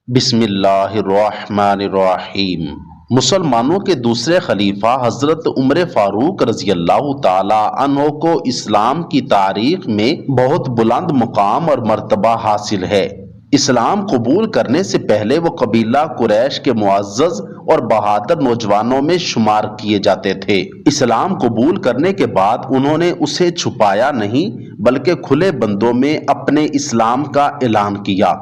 بسم اللہ الرحمن الرحیم۔ مسلمانوں کے دوسرے خلیفہ حضرت عمر فاروق رضی اللہ تعالی عنہ کو اسلام کی تاریخ میں بہت بلند مقام اور مرتبہ حاصل ہے۔ اسلام قبول کرنے سے پہلے وہ قبیلہ قریش کے معزز اور بہادر نوجوانوں میں شمار کیے جاتے تھے۔ اسلام قبول کرنے کے بعد انہوں نے اسے چھپایا نہیں بلکہ کھلے بندوں میں اپنے اسلام کا اعلان کیا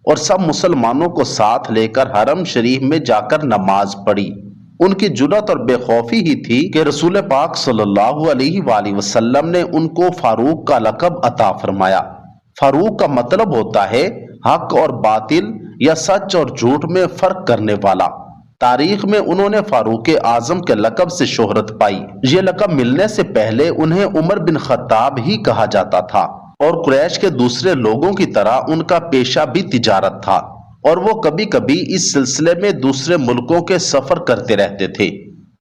اور سب مسلمانوں کو ساتھ لے کر حرم شریف میں جا کر نماز پڑھی۔ ان کی جرأت اور بے خوفی ہی تھی کہ رسول پاک صلی اللہ علیہ وآلہ وسلم نے ان کو فاروق کا لقب عطا فرمایا۔ فاروق کا مطلب ہوتا ہے حق اور باطل یا سچ اور جھوٹ میں فرق کرنے والا۔ تاریخ میں انہوں نے فاروق اعظم کے لقب سے شہرت پائی۔ یہ لقب ملنے سے پہلے انہیں عمر بن خطاب ہی کہا جاتا تھا اور قریش کے دوسرے لوگوں کی طرح ان کا پیشہ بھی تجارت تھا اور وہ کبھی کبھی اس سلسلے میں دوسرے ملکوں کے سفر کرتے رہتے تھے۔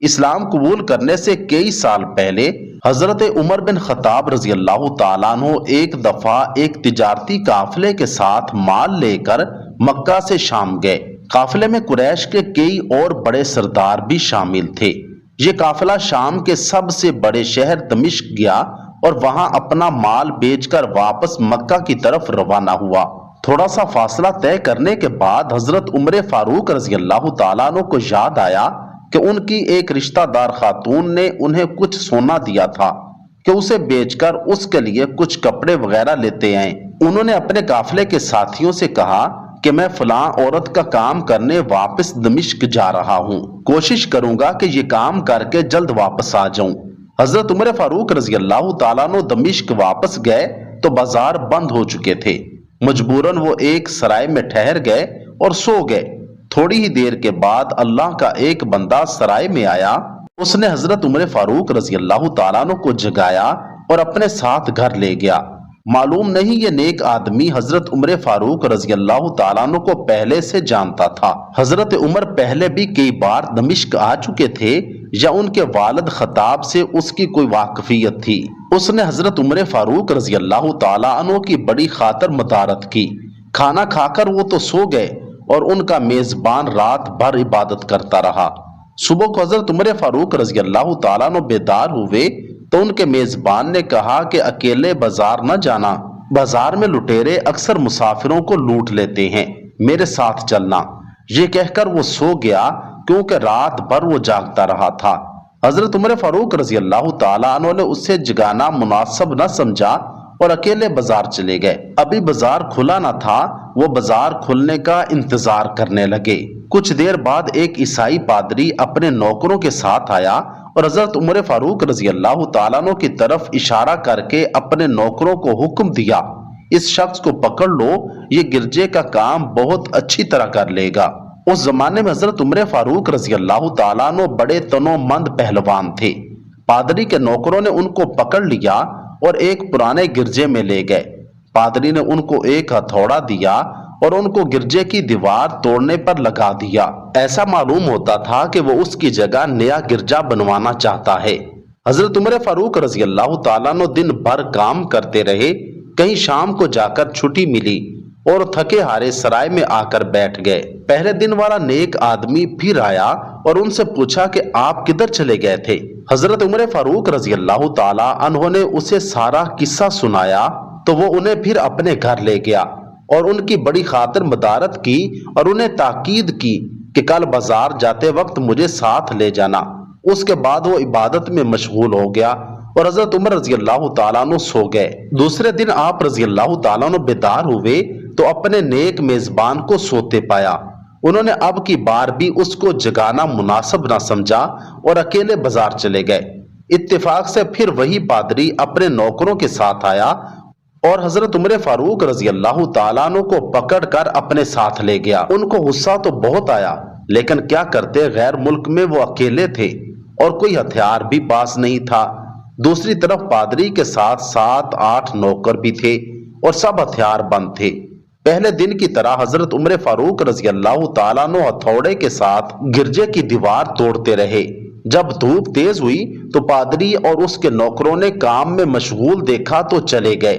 اسلام قبول کرنے سے کئی سال پہلے حضرت عمر بن خطاب رضی اللہ تعالیٰ عنہ ایک دفعہ ایک تجارتی قافلے کے ساتھ مال لے کر مکہ سے شام گئے۔ قافلے میں قریش کے کئی اور بڑے سردار بھی شامل تھے۔ یہ قافلہ شام کے سب سے بڑے شہر دمشق گیا اور وہاں اپنا مال بیچ کر واپس مکہ کی طرف روانہ ہوا۔ تھوڑا سا فاصلہ طے کرنے کے بعد حضرت عمر فاروق رضی اللہ تعالیٰ عنہ کو یاد آیا کہ ان کی ایک رشتہ دار خاتون نے انہیں کچھ سونا دیا تھا کہ اسے بیچ کر اس کے لیے کچھ کپڑے وغیرہ لیتے آئیں۔ انہوں نے اپنے قافلے کے ساتھیوں سے کہا کہ میں فلاں عورت کا کام کرنے واپس دمشق جا رہا ہوں، کوشش کروں گا کہ یہ کام کر کے جلد واپس آ جاؤں۔ حضرت عمر فاروق رضی اللہ تعالیٰ عنہ دمشق واپس گئے تو بازار بند ہو چکے تھے۔ مجبوراً وہ ایک سرائے میں ٹھہر گئے اور سو گئے۔ تھوڑی ہی دیر کے بعد اللہ کا ایک بندہ سرائے میں آیا۔ اس نے حضرت عمر فاروق رضی اللہ تعالیٰ عنہ کو جگایا اور اپنے ساتھ گھر لے گیا۔ معلوم نہیں یہ نیک آدمی حضرت عمر فاروق رضی اللہ تعالیٰ عنہ کو پہلے سے جانتا تھا۔ حضرت عمر پہلے بھی کئی بار دمشق آ چکے تھے یا ان کے والد خطاب سے اس کی کوئی واقفیت تھی۔ اس نے حضرت عمر فاروق رضی اللہ تعالیٰ عنہ کی بڑی خاطر مدارت کی۔ کھانا کھا کر وہ تو سو گئے اور ان کا میزبان رات بھر عبادت کرتا رہا۔ صبح کو حضرت عمر فاروق رضی اللہ تعالیٰ عنہ بیدار ہوئے تو ان کے میزبان نے کہا کہ اکیلے بازار نہ جانا، بازار میں لٹیرے اکثر مسافروں کو لوٹ لیتے ہیں، میرے ساتھ چلنا۔ یہ کہہ کر وہ سو گیا کیونکہ رات بھر وہ جاگتا رہا تھا۔ حضرت عمر فاروق رضی اللہ تعالیٰ عنہ نے اسے جگانا مناسب نہ سمجھا اور اکیلے بازار چلے گئے۔ ابھی بازار کھلا نہ تھا، وہ بازار کھلنے کا انتظار کرنے لگے۔ کچھ دیر بعد ایک عیسائی پادری اپنے نوکروں کے ساتھ آیا اور حضرت عمر فاروق رضی اللہ تعالیٰ عنہ کی طرف اشارہ کر کے اپنے نوکروں کو حکم دیا، اس شخص کو پکڑ لو، یہ گرجے کا کام بہت اچھی طرح کر لے گا۔ اس زمانے میں حضرت عمر فاروق رضی اللہ تعالیٰ عنہ بڑے تنو مند پہلوان تھے۔ پادری کے نوکروں نے ان کو پکڑ لیا اور ایک پرانے گرجے میں لے گئے۔ پادری نے ان کو ایک ہتھوڑا دیا اور ان کو گرجے کی دیوار توڑنے پر لگا دیا۔ ایسا معلوم ہوتا تھا کہ وہ اس کی جگہ نیا گرجا بنوانا چاہتا ہے۔ حضرت عمر فاروق رضی اللہ تعالیٰ عنہ دن بھر کام کرتے رہے۔ کہیں شام کو جا کر چھٹی ملی اور تھکے ہارے سرائے میں آ کر بیٹھ گئے۔ پہلے دن والا نیک آدمی پھر آیا اور ان سے پوچھا کہ آپ کدھر چلے گئے تھے؟ حضرت عمر فاروق رضی اللہ تعالیٰ عنہ نے اسے سارا قصہ سنایا تو وہ انہیں پھر اپنے گھر لے گیا اور ان کی بڑی خاطر مدارت کی اور انہیں تاکید کی کہ کل بازار جاتے وقت مجھے ساتھ لے جانا۔ اس کے بعد وہ عبادت میں مشغول ہو گیا اور حضرت عمر رضی اللہ تعالیٰ عنہ سو گئے۔ دوسرے دن آپ رضی اللہ تعالیٰ عنہ بیدار ہوئے تو اپنے نیک میزبان کو سوتے پایا۔ انہوں نے اب کی بار بھی اس کو جگانا مناسب نہ سمجھا اور اکیلے بازار چلے گئے۔ اتفاق سے پھر وہی پادری اپنے نوکروں کے ساتھ آیا اور حضرت عمر فاروق رضی اللہ تعالیٰ عنہ کو پکڑ کر اپنے ساتھ لے گیا۔ ان کو غصہ تو بہت آیا لیکن کیا کرتے، غیر ملک میں وہ اکیلے تھے اور کوئی ہتھیار بھی پاس نہیں تھا۔ دوسری طرف پادری کے ساتھ 7-8 نوکر بھی تھے اور سب ہتھیار بند تھے۔ پہلے دن کی طرح حضرت عمر فاروق رضی اللہ تعالیٰ عنہ ہتھوڑے کے ساتھ گرجے کی دیوار توڑتے رہے۔ جب دھوپ تیز ہوئی تو پادری اور اس کے نوکروں نے کام میں مشغول دیکھا تو چلے گئے۔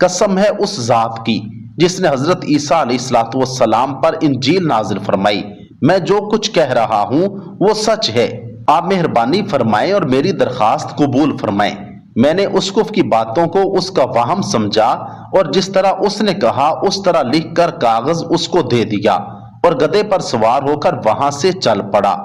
قسم ہے اس ذات کی جس نے حضرت عیسیٰ علیہ السلام پر انجیل نازل فرمائی، میں جو کچھ کہہ رہا ہوں وہ سچ ہے۔ آپ مہربانی فرمائیں اور میری درخواست قبول فرمائیں۔ میں نے اسقف کی باتوں کو اس کا وہم سمجھا اور جس طرح اس نے کہا اس طرح لکھ کر کاغذ اس کو دے دیا اور گدھے پر سوار ہو کر وہاں سے چل پڑا۔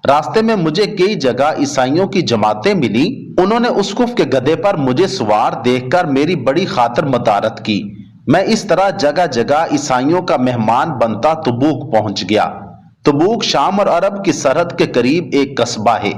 راستے میں مجھے کئی جگہ عیسائیوں کی جماعتیں ملی، انہوں نے اسقف کے گدھے پر مجھے سوار دیکھ کر میری بڑی خاطر مدارت کی۔ میں اس طرح جگہ جگہ عیسائیوں کا مہمان بنتا تبوک پہنچ گیا۔ تبوک شام اور عرب کی سرحد کے قریب ایک قصبہ ہے۔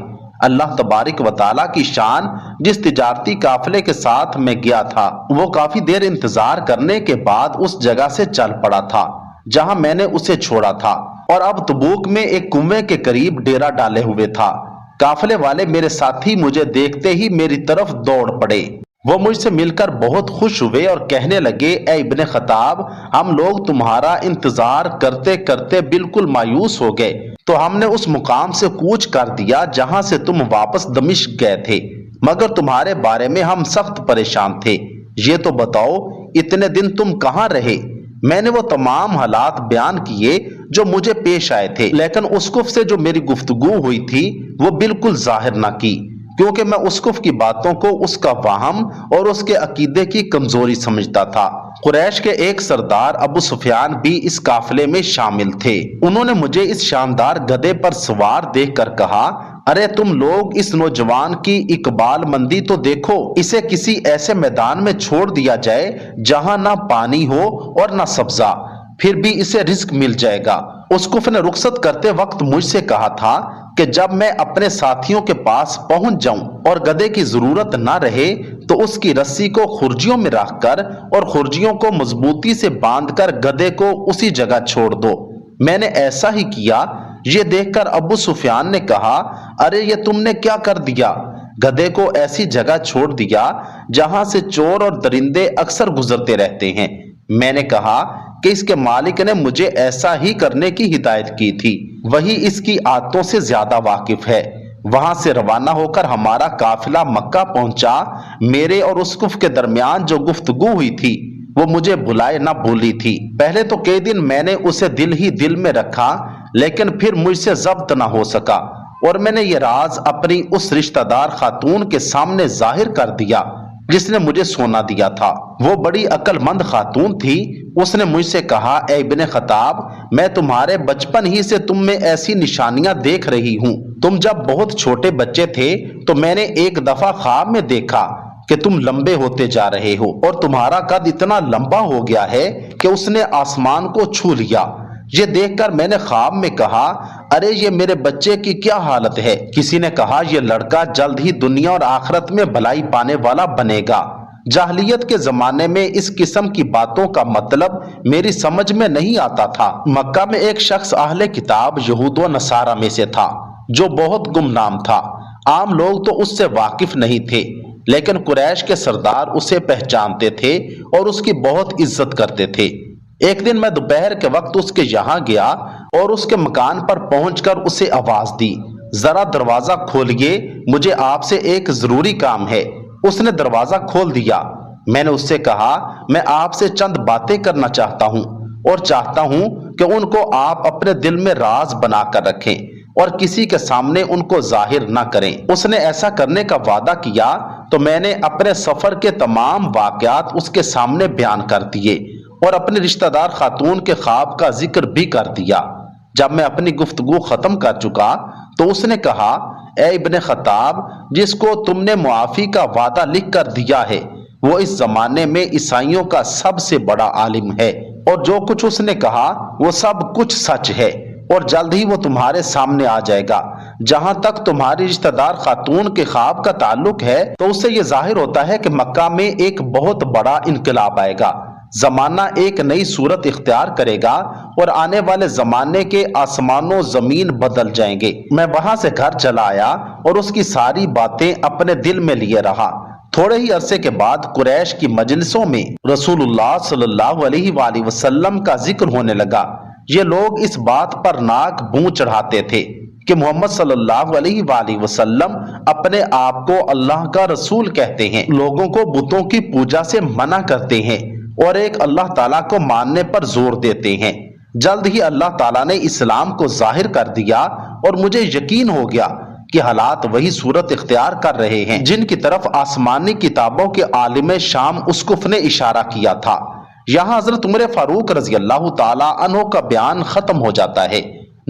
اللہ تبارک و تعالیٰ کی شان، جس تجارتی قافلے کے ساتھ میں گیا تھا وہ کافی دیر انتظار کرنے کے بعد اس جگہ سے چل پڑا تھا جہاں میں نے اسے چھوڑا تھا، اور اب تبوک میں ایک کنویں کے قریب ڈیرا ڈالے ہوئے تھا۔ قافلے والے میرے ساتھی مجھے دیکھتے ہی میری طرف دوڑ پڑے۔ وہ مجھ سے مل کر بہت خوش ہوئے اور کہنے لگے، اے ابن خطاب، ہم لوگ تمہارا انتظار کرتے کرتے بالکل مایوس ہو گئے، تو ہم نے اس مقام سے کوچ کر دیا جہاں سے تم واپس دمشق گئے تھے، مگر تمہارے بارے میں ہم سخت پریشان تھے۔ یہ تو بتاؤ اتنے دن تم کہاں رہے؟ میں نے وہ تمام حالات بیان کیے جو مجھے پیش آئے تھے، لیکن اسقف سے جو میری گفتگو ہوئی تھی وہ بالکل ظاہر نہ کی، کیونکہ میں اسقف کی باتوں کو اس کا وہم اور اس کے عقیدے کی کمزوری سمجھتا تھا۔ قریش کے ایک سردار ابو سفیان بھی اس قافلے میں شامل تھے۔ انہوں نے مجھے اس شاندار گدھے پر سوار دیکھ کر کہا، ارے تم لوگ اس نوجوان کی اقبال مندی تو دیکھو، اسے کسی ایسے میدان میں چھوڑ دیا جائے جہاں نہ پانی ہو اور نہ سبزہ، پھر بھی اسے رزق مل جائے گا۔ اسقف نے رخصت کرتے وقت مجھ سے کہا تھا کہ جب میں اپنے ساتھیوں کے پاس پہنچ جاؤں اور گدھے کی ضرورت نہ رہے تو اس کی رسی کو خرجیوں میں رکھ کر اور خرجیوں کو مضبوطی سے باندھ کر گدھے کو اسی جگہ چھوڑ دو۔ میں نے ایسا ہی کیا۔ یہ دیکھ کر ابو سفیان نے کہا، ارے یہ تم نے کیا کر دیا؟ گدھے کو ایسی جگہ چھوڑ دیا جہاں سے چور اور درندے اکثر گزرتے رہتے ہیں۔ میں نے کہا کہ اس کے مالک نے مجھے ایسا ہی کرنے کی ہدایت کی تھی، وہی اس کی عادتوں سے زیادہ واقف ہے۔ وہاں سے روانہ ہو کر ہمارا قافلہ مکہ پہنچا۔ میرے اور اسقف کے درمیان جو گفتگو ہوئی تھی وہ مجھے بھلائے نہ بھولی تھی۔ پہلے تو کئی دن میں نے اسے دل ہی دل میں رکھا، لیکن پھر مجھ سے ضبط نہ ہو سکا اور میں نے یہ راز اپنی اس رشتہ دار خاتون کے سامنے ظاہر کر دیا جس نے مجھے سونا دیا تھا۔ وہ بڑی عقل مند خاتون تھی۔ اس نے مجھ سے کہا، اے ابن خطاب، میں تمہارے بچپن ہی سے تم میں ایسی نشانیاں دیکھ رہی ہوں۔ تم جب بہت چھوٹے بچے تھے تو میں نے ایک دفعہ خواب میں دیکھا کہ تم لمبے ہوتے جا رہے ہو اور تمہارا قد اتنا لمبا ہو گیا ہے کہ اس نے آسمان کو چھو لیا۔ یہ دیکھ کر میں نے خواب میں کہا، ارے یہ میرے بچے کی کیا حالت ہے؟ کسی نے کہا، یہ لڑکا جلد ہی دنیا اور آخرت میں بھلائی پانے والا بنے گا۔ جاہلیت کے زمانے میں اس قسم کی باتوں کا مطلب میری سمجھ میں نہیں آتا تھا۔ مکہ میں ایک شخص اہل کتاب یہود و نصارہ میں سے تھا جو بہت گمنام تھا۔ عام لوگ تو اس سے واقف نہیں تھے، لیکن قریش کے سردار اسے پہچانتے تھے اور اس کی بہت عزت کرتے تھے۔ ایک دن میں دوپہر کے وقت اس کے یہاں گیا اور اس کے مکان پر پہنچ کر اسے آواز دی، ذرا دروازہ کھولیے، مجھے آپ سے ایک ضروری کام ہے۔ اس نے دروازہ کھول دیا۔ میں نے اس سے کہا، میں آپ سے چند باتیں کرنا چاہتا ہوں اور چاہتا ہوں کہ ان کو آپ اپنے دل میں راز بنا کر رکھیں اور کسی کے سامنے ان کو ظاہر نہ کریں۔ اس نے ایسا کرنے کا وعدہ کیا تو میں نے اپنے سفر کے تمام واقعات اس کے سامنے بیان کر دیے اور اپنی رشتہ دار خاتون کے خواب کا ذکر بھی کر دیا۔ جب میں اپنی گفتگو ختم کر چکا تو اس نے کہا، اے ابن خطاب، جس کو تم نے معافی کا وعدہ لکھ کر دیا ہے وہ اس زمانے میں عیسائیوں کا سب سے بڑا عالم ہے، اور جو کچھ اس نے کہا وہ سب کچھ سچ ہے، اور جلد ہی وہ تمہارے سامنے آ جائے گا۔ جہاں تک تمہاری رشتہ دار خاتون کے خواب کا تعلق ہے تو اس سے یہ ظاہر ہوتا ہے کہ مکہ میں ایک بہت بڑا انقلاب آئے گا، زمانہ ایک نئی صورت اختیار کرے گا اور آنے والے زمانے کے آسمان و زمین بدل جائیں گے۔ میں وہاں سے گھر چلا آیا اور اس کی ساری باتیں اپنے دل میں لیے رہا۔ تھوڑے ہی عرصے کے بعد قریش کی مجلسوں میں رسول اللہ صلی اللہ علیہ وآلہ وسلم کا ذکر ہونے لگا۔ یہ لوگ اس بات پر ناک بوں چڑھاتے تھے کہ محمد صلی اللہ علیہ وآلہ وسلم اپنے آپ کو اللہ کا رسول کہتے ہیں، لوگوں کو بتوں کی پوجا سے منع کرتے ہیں اور ایک اللہ تعالیٰ کو ماننے پر زور دیتے ہیں۔ جلد ہی اللہ تعالیٰ نے اسلام کو ظاہر کر دیا اور مجھے یقین ہو گیا کہ حالات وہی صورت اختیار کر رہے ہیں جن کی طرف آسمانی کتابوں کے عالم شام اسقف نے اشارہ کیا تھا۔ یہاں حضرت عمر فاروق رضی اللہ تعالیٰ عنہ کا بیان ختم ہو جاتا ہے۔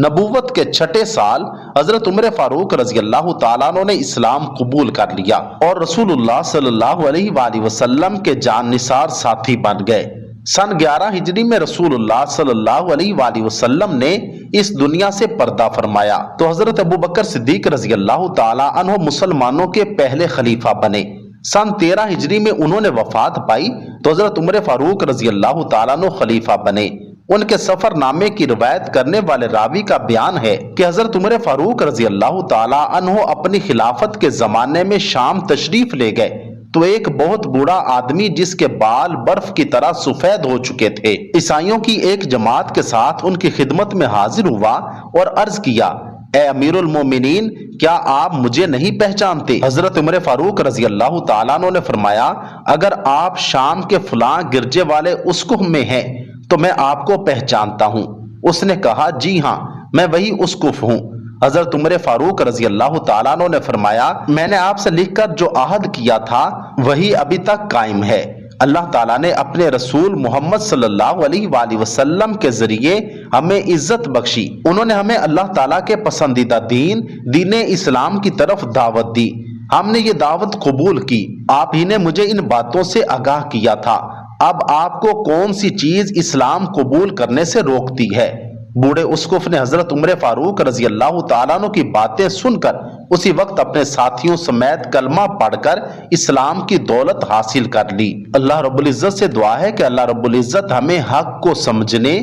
نبوت کے 6 سال حضرت عمر فاروق رضی اللہ تعالیٰ عنہ نے اسلام قبول کر لیا اور رسول اللہ صلی اللہ علیہ وآلہ وسلم کے جان نثار ساتھی بن گئے۔ سن 11 ہجری میں رسول اللہ صلی اللہ علیہ وآلہ وسلم نے اس دنیا سے پردہ فرمایا تو حضرت ابوبکر صدیق رضی اللہ تعالیٰ عنہ مسلمانوں کے پہلے خلیفہ بنے۔ سن 13 ہجری میں انہوں نے وفات پائی تو حضرت عمر فاروق رضی اللہ تعالیٰ عنہ خلیفہ بنے۔ ان کے سفر نامے کی روایت کرنے والے راوی کا بیان ہے کہ حضرت عمر فاروق رضی اللہ تعالیٰ عنہ اپنی خلافت کے زمانے میں شام تشریف لے گئے تو ایک بہت بوڑھا آدمی جس کے بال برف کی طرح سفید ہو چکے تھے عیسائیوں کی ایک جماعت کے ساتھ ان کی خدمت میں حاضر ہوا اور عرض کیا، اے امیر المومنین، کیا آپ مجھے نہیں پہچانتے؟ حضرت عمر فاروق رضی اللہ تعالیٰ عنہ نے فرمایا، اگر آپ شام کے فلاں گرجے والے اسقف میں ہیں تو میں آپ کو پہچانتا ہوں۔ اس نے کہا، جی ہاں، میں وہی اسقف ہوں۔ حضرت عمر فاروق رضی اللہ تعالیٰ عنہ نے فرمایا، میں نے آپ سے لکھ کر جو عہد کیا تھا وہی ابھی تک قائم ہے۔ اللہ تعالیٰ نے اپنے رسول محمد صلی اللہ علیہ وآلہ وسلم کے ذریعے ہمیں عزت بخشی۔ انہوں نے ہمیں اللہ تعالیٰ کے پسندیدہ دین اسلام کی طرف دعوت دی۔ ہم نے یہ دعوت قبول کی۔ آپ ہی نے مجھے ان باتوں سے آگاہ کیا تھا۔ اب آپ کو کون سی چیز اسلام قبول کرنے سے روکتی ہے؟ بوڑھے اسقف نے حضرت عمر فاروق رضی اللہ تعالیٰ عنہ کی باتیں سن کر اسی وقت اپنے ساتھیوں سمیت کلمہ پڑھ کر اسلام کی دولت حاصل کر لی۔ اللہ رب العزت سے دعا ہے کہ اللہ رب العزت ہمیں حق کو سمجھنے،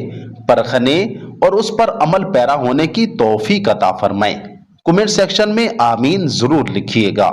پرکھنے اور اس پر عمل پیرا ہونے کی توفیق عطا فرمائے۔ کمنٹ سیکشن میں آمین ضرور لکھیے گا۔